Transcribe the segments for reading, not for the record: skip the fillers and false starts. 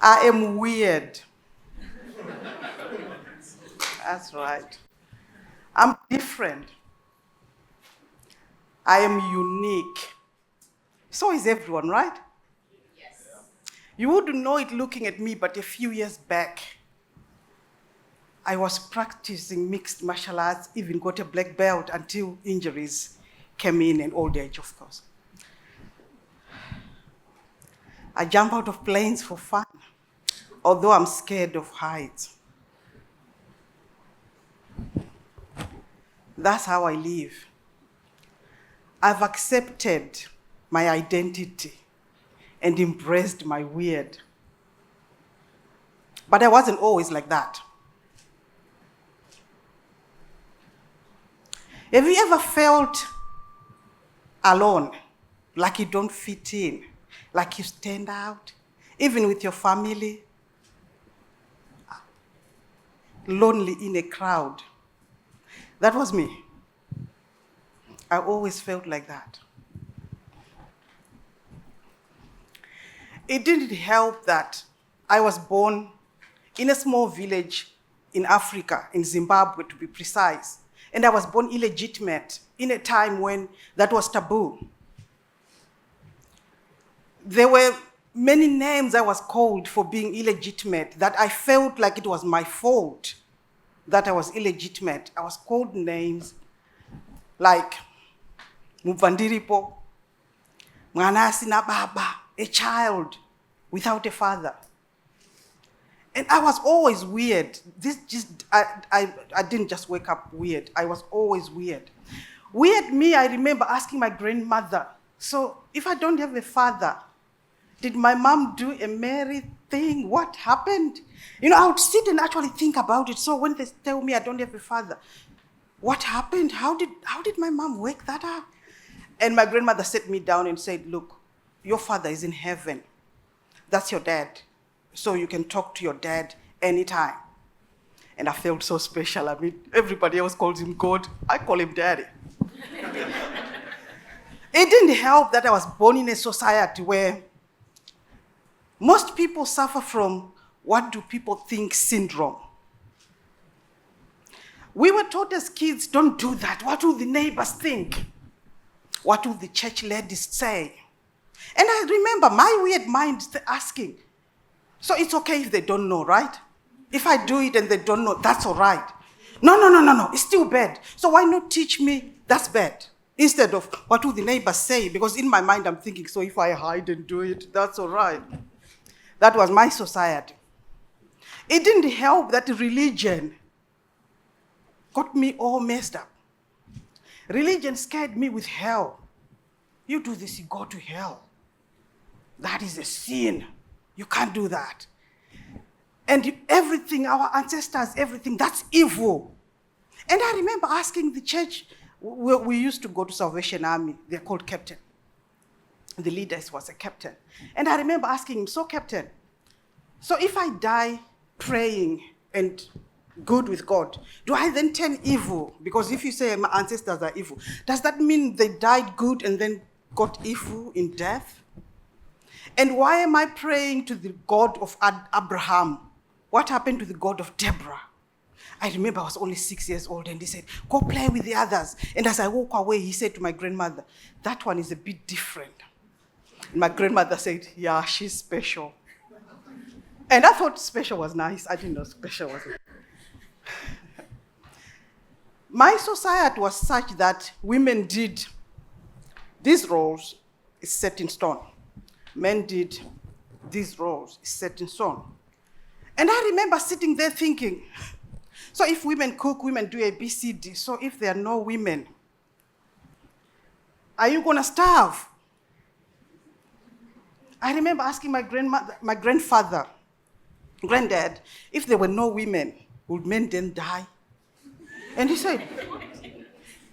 I am weird. That's right. I'm different. I am unique. So is everyone, right? Yes. You wouldn't know it looking at me, but a few years back, I was practicing mixed martial arts, even got a black belt until injuries came in and old age, of course. I jump out of planes for fun, although I'm scared of heights. That's how I live. I've accepted my identity and embraced my weird. But I wasn't always like that. Have you ever felt alone, like you don't fit in, like you stand out, even with your family? Lonely in a crowd. That was me. I always felt like that. It didn't help that I was born in a small village in Africa, in Zimbabwe to be precise. And I was born illegitimate in a time when that was taboo. There were many names I was called for being illegitimate that I felt like it was my fault that I was illegitimate. I was called names like Mubvandiripo, Mwana asina baba, a child without a father. And I was always weird. I didn't just wake up weird. I was always weird. Weird me, I remember asking my grandmother, so if I don't have a father, did my mom do a married thing? What happened? I would sit and actually think about it. So when they tell me I don't have a father, what happened? How did my mom wake that up? And my grandmother sat me down and said, look, your father is in heaven. That's your dad. So you can talk to your dad anytime. And I felt so special. I mean, everybody else calls him God. I call him daddy. It didn't help that I was born in a society where most people suffer from what do people think syndrome. We were taught as kids, don't do that. What will the neighbors think? What will the church ladies say? And I remember my weird mind asking, so it's okay if they don't know, right? If I do it and they don't know, that's all right. No, it's still bad. So why not teach me that's bad? Instead of what will the neighbors say? Because in my mind I'm thinking, so if I hide and do it, that's all right. That was my society. It didn't help that religion got me all messed up. Religion scared me with hell. You do this, you go to hell. That is a sin. You can't do that. And everything, our ancestors, everything, that's evil. And I remember asking the church, we used to go to Salvation Army. They're called captain. The leader was a captain. And I remember asking him, so captain, so if I die praying and good with God, do I then turn evil? Because if you say my ancestors are evil, does that mean they died good and then got evil in death? And why am I praying to the God of Abraham? What happened to the God of Debrah? I remember I was only 6 years old and he said, go play with the others. And as I walk away, he said to my grandmother, that one is a bit different. And my grandmother said, yeah, she's special. And I thought special was nice. I didn't know special was nice. My society was such that women did these roles, is set in stone. Men did these roles, is set in stone. And I remember sitting there thinking, so if women cook, women do A, B, C, D, so if there are no women, are you going to starve? I remember asking my grandfather, granddad, if there were no women, would men then die? And he said,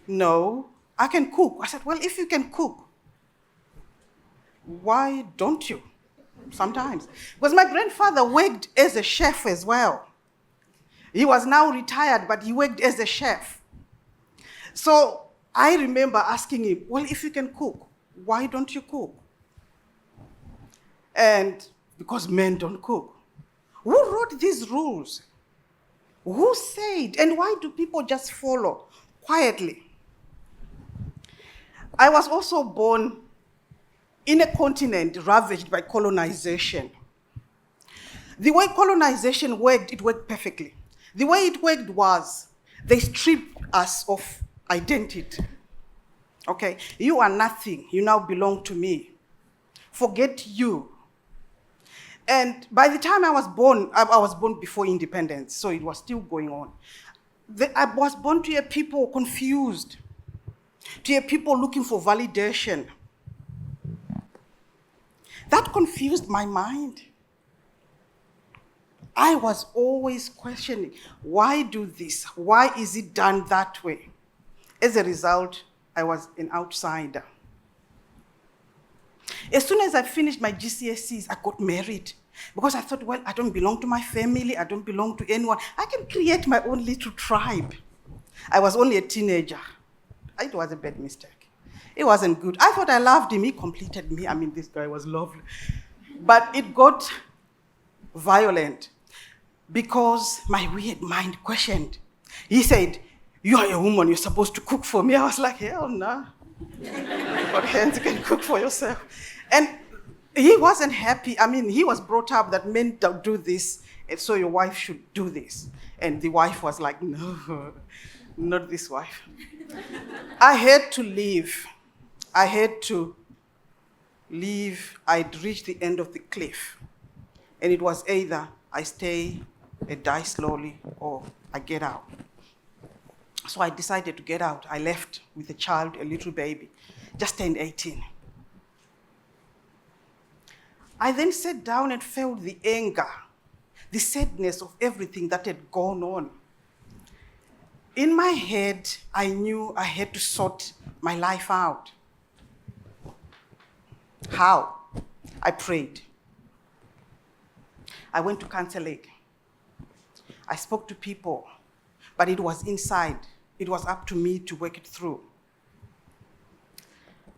no, I can cook. I said, well, if you can cook, why don't you? Sometimes. Because my grandfather worked as a chef as well. He was now retired, but he worked as a chef. So I remember asking him, well, if you can cook, why don't you cook? And because men don't cook. Who wrote these rules? Who said? And why do people just follow quietly? I was also born in a continent ravaged by colonization. The way colonization worked, it worked perfectly. The way it worked was they stripped us of identity. Okay, you are nothing. You now belong to me. Forget you. And by the time I was born before independence, so it was still going on. I was born to a people confused, to a people looking for validation. That confused my mind. I was always questioning, why do this? Why is it done that way? As a result, I was an outsider. As soon as I finished my GCSEs, I got married because I thought, well, I don't belong to my family, I don't belong to anyone. I can create my own little tribe. I was only a teenager. It was a bad mistake. It wasn't good. I thought I loved him, he completed me. I mean, this guy was lovely. But it got violent because my weird mind questioned. He said, you are a woman, you're supposed to cook for me. I was like, hell no. You've got hands, you can cook for yourself. And he wasn't happy. I mean, he was brought up that men don't do this, and so your wife should do this. And the wife was like, no, not this wife. I had to leave. I'd reached the end of the cliff. And it was either I stay and die slowly or I get out. So I decided to get out. I left with a child, a little baby, just turned 18. I then sat down and felt the anger, the sadness of everything that had gone on. In my head, I knew I had to sort my life out. How? I prayed. I went to counseling. I spoke to people, but it was inside. It was up to me to work it through.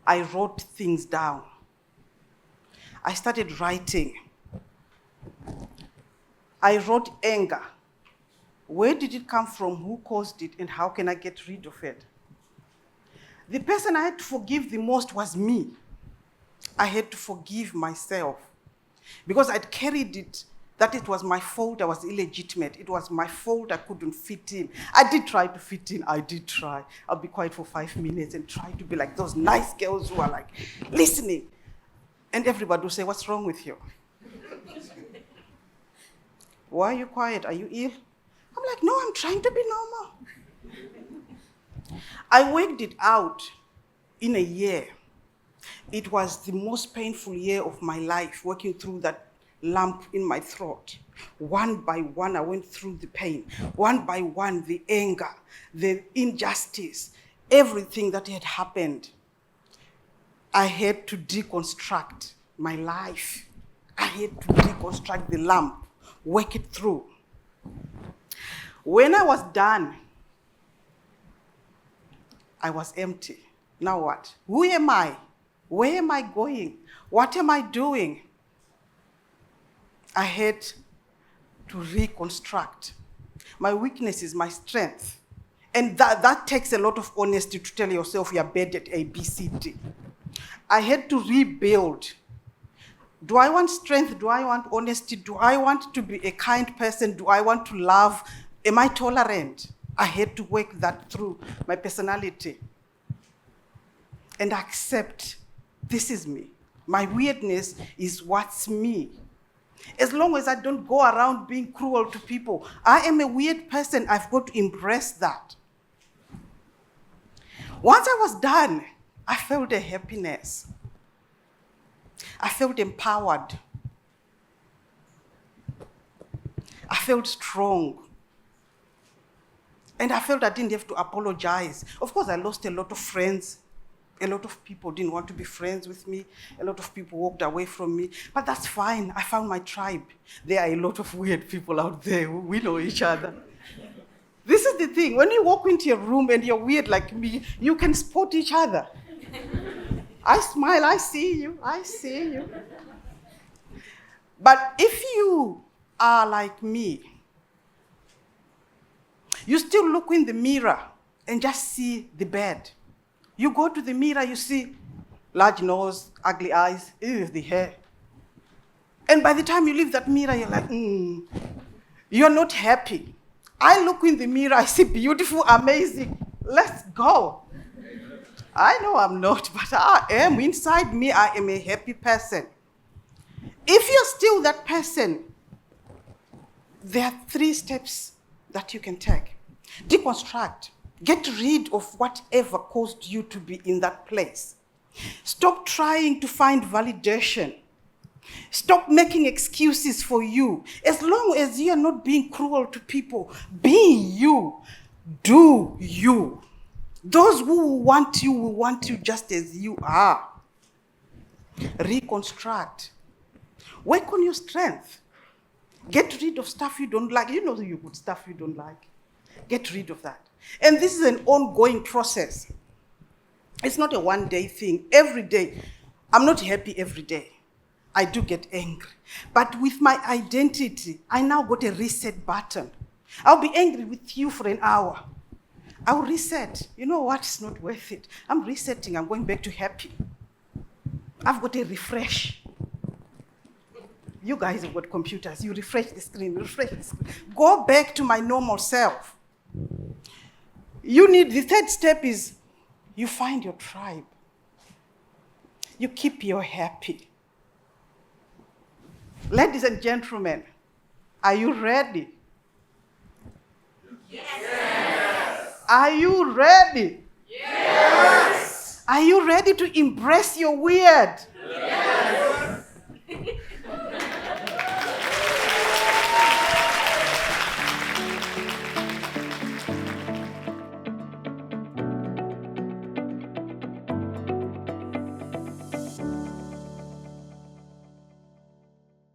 I wrote things down. I started writing. I wrote anger. Where did it come from? Who caused it? And how can I get rid of it? The person I had to forgive the most was me. I had to forgive myself because I'd carried it that it was my fault I was illegitimate. It was my fault I couldn't fit in. I did try to fit in. I did try. I'll be quiet for 5 minutes and try to be like those nice girls who are like listening. And everybody will say, what's wrong with you? Why are you quiet? Are you ill? I'm like, no, I'm trying to be normal. I worked it out in a year. It was the most painful year of my life, working through that lump in my throat. One by one, I went through the pain. One by one, the anger, the injustice, everything that had happened. I had to deconstruct my life. I had to deconstruct the lump, work it through. When I was done, I was empty. Now what? Who am I? Where am I going? What am I doing? I had to reconstruct. My weakness is my strength. And that takes a lot of honesty to tell yourself you're bad at A, B, C, D. I had to rebuild. Do I want strength? Do I want honesty? Do I want to be a kind person? Do I want to love? Am I tolerant? I had to work that through my personality and accept this is me. My weirdness is what's me. As long as I don't go around being cruel to people, I am a weird person. I've got to embrace that. Once I was done, I felt a happiness. I felt empowered. I felt strong. And I felt I didn't have to apologize. Of course, I lost a lot of friends. A lot of people didn't want to be friends with me. A lot of people walked away from me. But that's fine. I found my tribe. There are a lot of weird people out there. We know each other. This is the thing. When you walk into a room and you're weird like me, you can spot each other. I smile, I see you, I see you. But if you are like me. You still look in the mirror and just see the bad. You go to the mirror, you see large nose, ugly eyes, the hair. And by the time you leave that mirror, you're like, you're not happy. I look in the mirror, I see beautiful, amazing. Let's go. I know I'm not, but I am. Inside me, I am a happy person. If you're still that person, there are 3 steps that you can take. Deconstruct. Get rid of whatever caused you to be in that place. Stop trying to find validation. Stop making excuses for you. As long as you are not being cruel to people, be you. Do you. Those who will want you just as you are. Reconstruct. Work on your strength. Get rid of stuff you don't like. You know the good stuff you don't like. Get rid of that. And this is an ongoing process. It's not a one-day thing. Every day. I'm not happy every day. I do get angry. But with my identity, I now got a reset button. I'll be angry with you for an hour. I'll reset. You know what? It's not worth it. I'm resetting. I'm going back to happy. I've got a refresh. You guys have got computers. You refresh the screen. Refresh the screen. Go back to my normal self. The 3rd step is you find your tribe. You keep your happy. Ladies and gentlemen, are you ready? Yes. Are you ready? Yes. Are you ready to embrace your weird? Yes.